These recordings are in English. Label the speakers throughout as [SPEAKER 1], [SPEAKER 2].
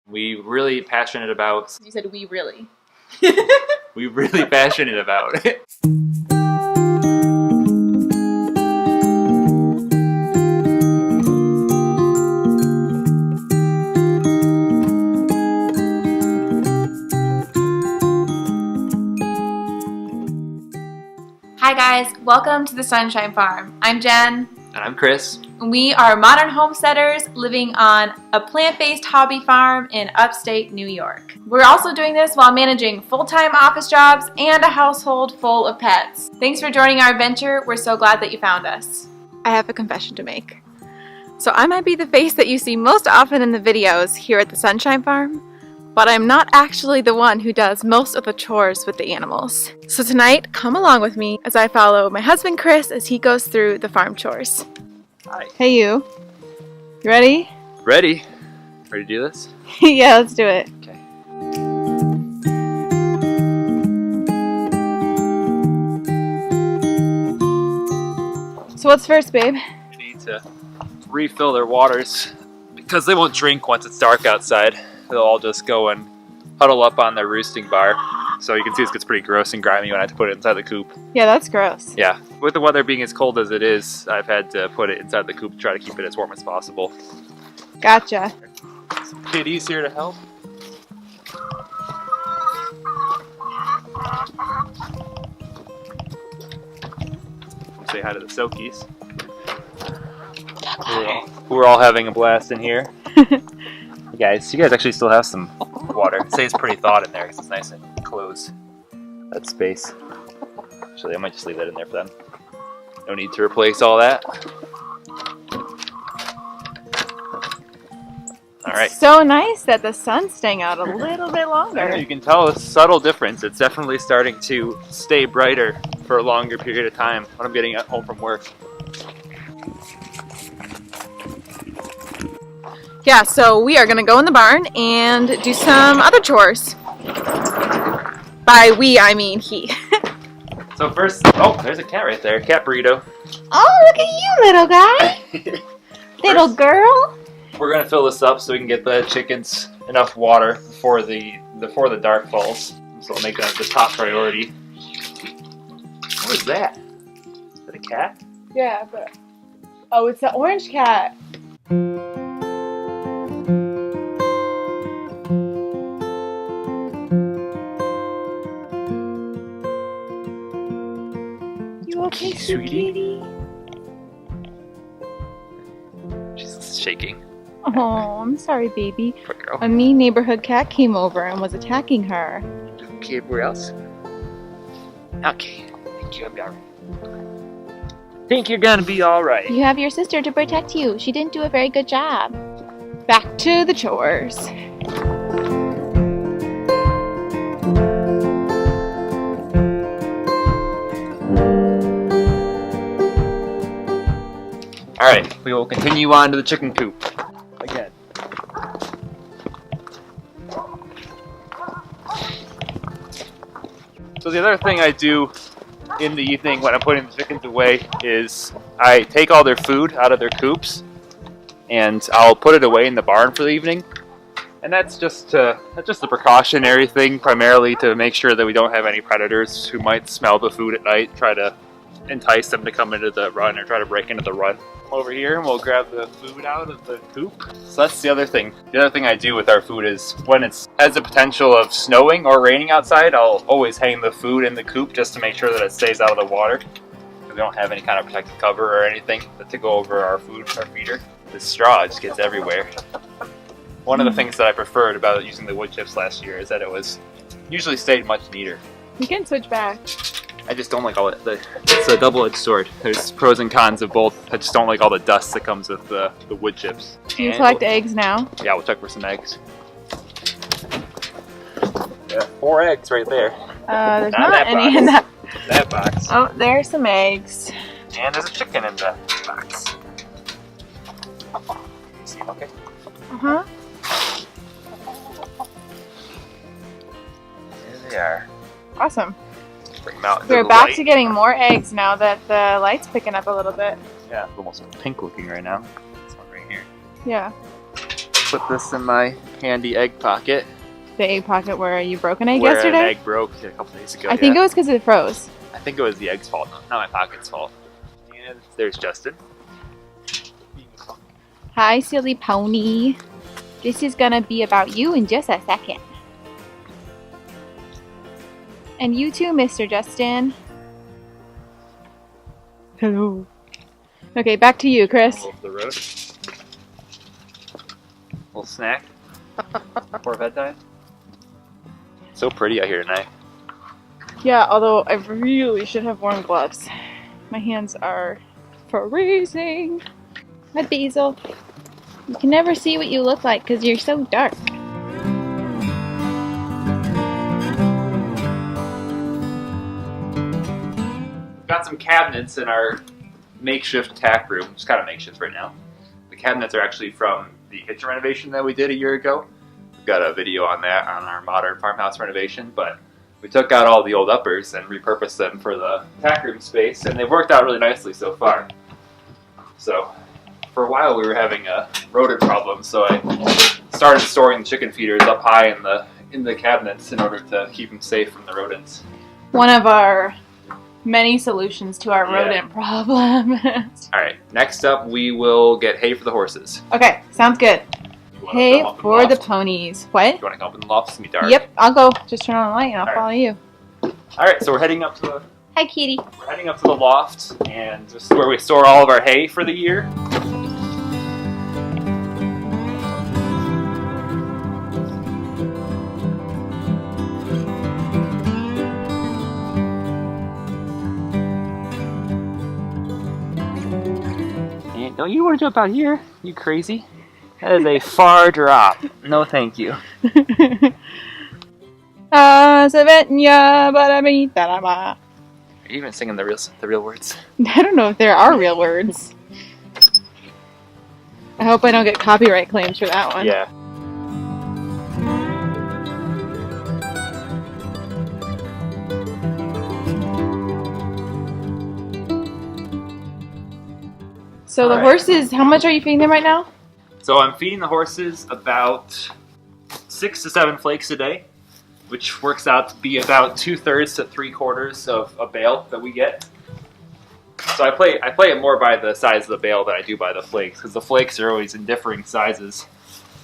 [SPEAKER 1] We really passionate about.
[SPEAKER 2] You said we really.
[SPEAKER 1] We really passionate about it.
[SPEAKER 2] Hi guys, welcome to the Sunshine Farm. I'm Jen.
[SPEAKER 1] And I'm Chris.
[SPEAKER 2] We are modern homesteaders living on a plant-based hobby farm in upstate New York. We're also doing this while managing full-time office jobs and a household full of pets. Thanks for joining our adventure. We're so glad that you found us. I have a confession to make. So I might be the face that you see most often in the videos here at the Sunshine Farm, but I'm not actually the one who does most of the chores with the animals. So tonight, come along with me as I follow my husband Chris as he goes through the farm chores.
[SPEAKER 1] Hi.
[SPEAKER 2] Hey you ready?
[SPEAKER 1] Ready? Ready to do this?
[SPEAKER 2] Yeah, let's do it.
[SPEAKER 1] Okay.
[SPEAKER 2] So what's first, babe?
[SPEAKER 1] We need to refill their waters because they won't drink once it's dark outside. They'll all just go and huddle up on their roosting bar. So you can see this gets pretty gross and grimy when I have to put it inside the coop.
[SPEAKER 2] Yeah, that's gross.
[SPEAKER 1] Yeah, with the weather being as cold as it is, I've had to put it inside the coop to try to keep it as warm as possible.
[SPEAKER 2] Gotcha.
[SPEAKER 1] Some kitties here to help. Say hi to the Sokies. We're all having a blast in here. You guys actually still have some water. It stays pretty thawed in there because it's nice and close. That space. Actually, I might just leave that in there for them. No need to replace all that. All right.
[SPEAKER 2] It's so nice that the sun's staying out a little bit longer.
[SPEAKER 1] You can tell a subtle difference. It's definitely starting to stay brighter for a longer period of time when I'm getting home from work.
[SPEAKER 2] Yeah, so we are going to go in the barn and do some other chores. By we, I mean he.
[SPEAKER 1] So first, oh, there's a cat right there. Cat burrito.
[SPEAKER 2] Oh, look at you, little guy. Little girl.
[SPEAKER 1] We're going to fill this up so we can get the chickens enough water before the dark falls. So we'll make that the top priority. What is that? Is that a cat?
[SPEAKER 2] Yeah, but... Oh, it's the orange cat. You okay, sweetie?
[SPEAKER 1] She's shaking.
[SPEAKER 2] Oh, I'm sorry, baby.
[SPEAKER 1] Poor girl.
[SPEAKER 2] A mean neighborhood cat came over and was attacking her.
[SPEAKER 1] Okay, everywhere else? Okay. Thank you, I'll be alright. Think you're gonna be alright.
[SPEAKER 2] You have your sister to protect you. She didn't do a very good job. Back to the chores.
[SPEAKER 1] Alright, we will continue on to the chicken coop. Again. So the other thing I do in the evening when I'm putting the chickens away is I take all their food out of their coops and I'll put it away in the barn for the evening. And that's just a precautionary thing, primarily to make sure that we don't have any predators who might smell the food at night, try to entice them to come into the run or try to break into the run. Over here and we'll grab the food out of the coop. So that's the other thing. The other thing I do with our food is when it has the potential of snowing or raining outside, I'll always hang the food in the coop just to make sure that it stays out of the water. We don't have any kind of protective cover or anything to go over our food, our feeder. The straw just gets everywhere. One of the things that I preferred about using the wood chips last year is that it was usually stayed much neater.
[SPEAKER 2] You can switch back.
[SPEAKER 1] I just don't like all it. It's a double-edged sword. There's pros and cons of both. I just don't like all the dust that comes with the wood chips.
[SPEAKER 2] Do you collect eggs now?
[SPEAKER 1] Yeah, we'll check for some eggs. Yeah, 4 eggs right there.
[SPEAKER 2] There's not any in that
[SPEAKER 1] box.
[SPEAKER 2] Oh, there's some eggs.
[SPEAKER 1] And there's a chicken in the box. You see them okay?
[SPEAKER 2] Uh-huh.
[SPEAKER 1] There they are.
[SPEAKER 2] Awesome.
[SPEAKER 1] Bring them out.
[SPEAKER 2] We're back to getting more eggs now that the light's picking up a little bit.
[SPEAKER 1] Yeah, it's almost pink looking right now. This one right here.
[SPEAKER 2] Yeah.
[SPEAKER 1] Put this in my handy egg pocket.
[SPEAKER 2] The egg pocket where you broke an egg
[SPEAKER 1] Where
[SPEAKER 2] yesterday?
[SPEAKER 1] an egg broke a couple days ago.
[SPEAKER 2] I think it was because it froze.
[SPEAKER 1] I think it was the egg's fault, not my pocket's fault. And there's Justin.
[SPEAKER 2] Hi, silly pony. This is gonna be about you in just a second. And you too, Mr. Justin. Hello. Okay, back to you, Chris.
[SPEAKER 1] Over the road. Little snack before bedtime. So pretty out here tonight.
[SPEAKER 2] Yeah, although I really should have worn gloves. My hands are freezing. Hi, Basil. You can never see what you look like because you're so dark.
[SPEAKER 1] Got some cabinets in our makeshift tack room. It's kind of makeshift right now. The cabinets are actually from the kitchen renovation that we did a year ago. We've got a video on that on our modern farmhouse renovation, but we took out all the old uppers and repurposed them for the tack room space, and they've worked out really nicely so far. So, for a while we were having a rodent problem, so I started storing the chicken feeders up high in the cabinets in order to keep them safe from the rodents.
[SPEAKER 2] One of our many solutions to our rodent problem.
[SPEAKER 1] Alright, next up we will get hay for the horses.
[SPEAKER 2] Okay, sounds good. Hay for the ponies. What?
[SPEAKER 1] You want to come up in the loft? It's going to be dark.
[SPEAKER 2] Yep, I'll go. Just turn on the light and I'll follow you.
[SPEAKER 1] Alright, so we're heading up to
[SPEAKER 2] Hi, kitty.
[SPEAKER 1] the loft, and this is where we store all of our hay for the year. And don't you want to jump out here? You crazy? That is a far drop. No, thank you.
[SPEAKER 2] I
[SPEAKER 1] Are you even singing the real words?
[SPEAKER 2] don't know if there are real words. I hope I don't get copyright claims for that one.
[SPEAKER 1] Yeah.
[SPEAKER 2] So the horses, how much are you feeding them right now?
[SPEAKER 1] So I'm feeding the horses about 6 to 7 flakes a day, which works out to be about 2/3 to 3/4 of a bale that we get. So I play it more by the size of the bale than I do by the flakes, because the flakes are always in differing sizes.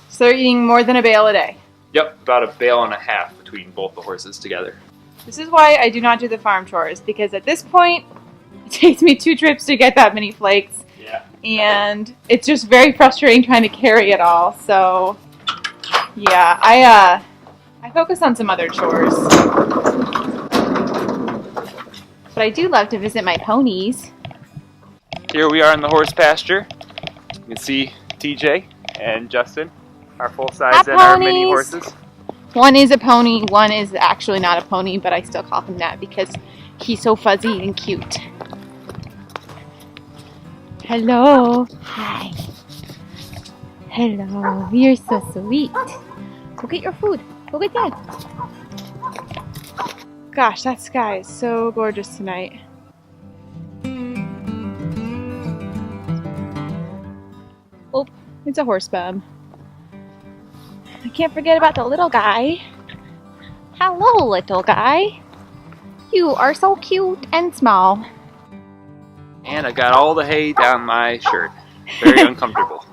[SPEAKER 2] So they're eating more than a bale a day.
[SPEAKER 1] Yep, about 1.5 bales between both the horses together.
[SPEAKER 2] This is why I do not do the farm chores, because at this point, it takes me 2 trips to get that many flakes.
[SPEAKER 1] Yeah.
[SPEAKER 2] And it's just very frustrating trying to carry it all. So, yeah, I focus on some other chores. But I do love to visit my ponies.
[SPEAKER 1] Here we are in the horse pasture. You can see TJ and Justin, our full size and our mini horses.
[SPEAKER 2] One is a pony, one is actually not a pony, but I still call him that because he's so fuzzy and cute. Hello. Hi. Hello. You're so sweet. Go get your food. Go get Dad. Gosh, that sky is so gorgeous tonight. Oh, it's a horse bum. I can't forget about the little guy. Hello, little guy. You are so cute and small.
[SPEAKER 1] And I got all the hay down my shirt. Very uncomfortable.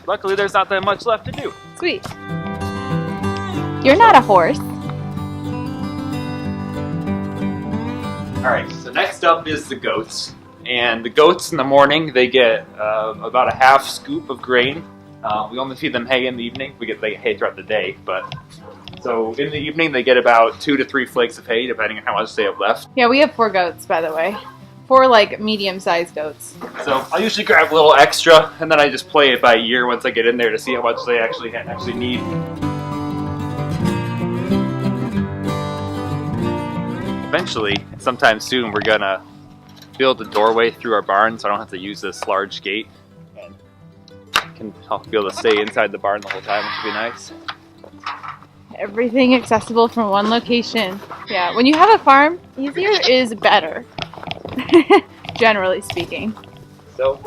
[SPEAKER 1] Luckily, there's not that much left to do.
[SPEAKER 2] Sweet. You're not a horse.
[SPEAKER 1] Alright, so next up is the goats. And the goats in the morning, they get about a half scoop of grain. We only feed them hay in the evening. They get hay throughout the day, but so in the evening they get about 2 to 3 flakes of hay, depending on how much they have left.
[SPEAKER 2] Yeah, we have 4 goats, by the way. 4 like medium-sized goats.
[SPEAKER 1] So I'll usually grab a little extra, and then I just play it by ear once I get in there to see how much they actually need. Eventually, sometime soon we're gonna build a doorway through our barn so I don't have to use this large gate and can be able to stay inside the barn the whole time, which would be nice.
[SPEAKER 2] Everything accessible from one location. Yeah, when you have a farm, easier is better. Generally speaking.
[SPEAKER 1] So,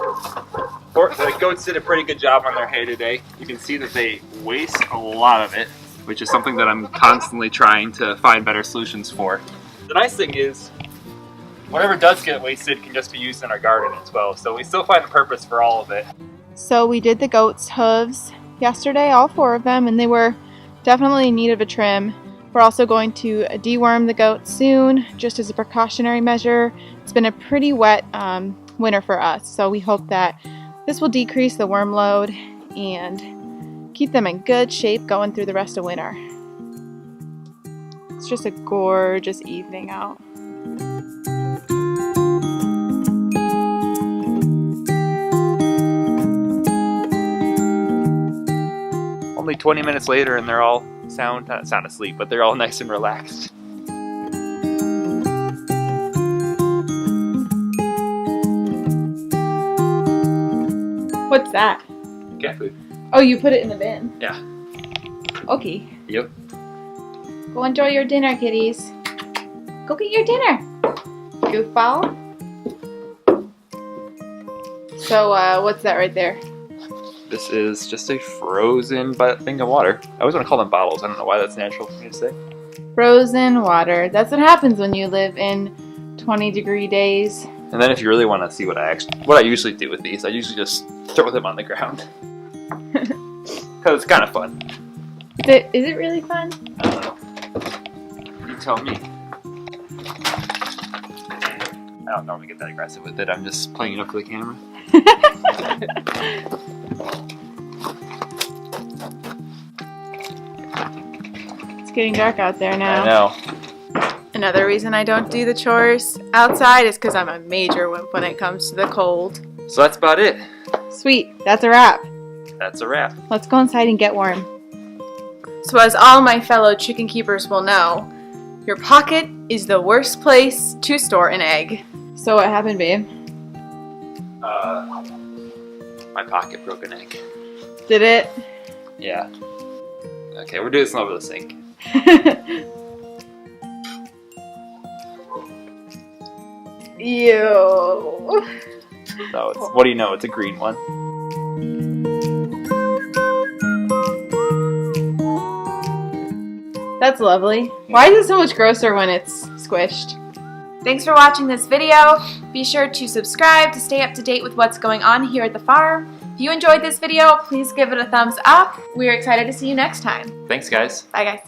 [SPEAKER 1] the goats did a pretty good job on their hay today. You can see that they waste a lot of it, which is something that I'm constantly trying to find better solutions for. The nice thing is, whatever does get wasted can just be used in our garden as well, so we still find a purpose for all of it.
[SPEAKER 2] So we did the goats' hooves yesterday, all 4 of them, and they were definitely in need of a trim. We're also going to deworm the goats soon, just as a precautionary measure. It's been a pretty wet winter for us, so we hope that this will decrease the worm load and keep them in good shape going through the rest of winter. It's just a gorgeous evening out.
[SPEAKER 1] Only 20 minutes later and they're all sound asleep, but they're all nice and relaxed.
[SPEAKER 2] What's that?
[SPEAKER 1] Cat food.
[SPEAKER 2] Oh, you put it in the bin?
[SPEAKER 1] Yeah.
[SPEAKER 2] Okay.
[SPEAKER 1] Yep.
[SPEAKER 2] Go enjoy your dinner, kitties. Go get your dinner, goofball. So, what's that right there?
[SPEAKER 1] This is just a frozen thing of water. I always want to call them bottles. I don't know why that's natural for me to say.
[SPEAKER 2] Frozen water. That's what happens when you live in 20-degree days.
[SPEAKER 1] And then if you really want to see what I usually do with these, I usually just throw them on the ground. Because it's kind of fun.
[SPEAKER 2] Is it really fun?
[SPEAKER 1] I don't know. You tell me. I don't normally get that aggressive with it. I'm just playing it up for the camera.
[SPEAKER 2] It's getting dark out there now.
[SPEAKER 1] I know.
[SPEAKER 2] Another reason I don't do the chores outside is because I'm a major wimp when it comes to the cold.
[SPEAKER 1] So that's about it.
[SPEAKER 2] Sweet, that's a wrap.
[SPEAKER 1] That's a wrap.
[SPEAKER 2] Let's go inside and get warm. So as all my fellow chicken keepers will know, your pocket is the worst place to store an egg. So what happened, babe?
[SPEAKER 1] My pocket broke an egg.
[SPEAKER 2] Did it?
[SPEAKER 1] Yeah. Okay, we're doing this over the sink.
[SPEAKER 2] Ew.
[SPEAKER 1] So what do you know? It's a green one.
[SPEAKER 2] That's lovely. Why is it so much grosser when it's squished? Thanks for watching this video. Be sure to subscribe to stay up to date with what's going on here at the farm. If you enjoyed this video, please give it a thumbs up. We're excited to see you next time.
[SPEAKER 1] Thanks, guys.
[SPEAKER 2] Bye, guys.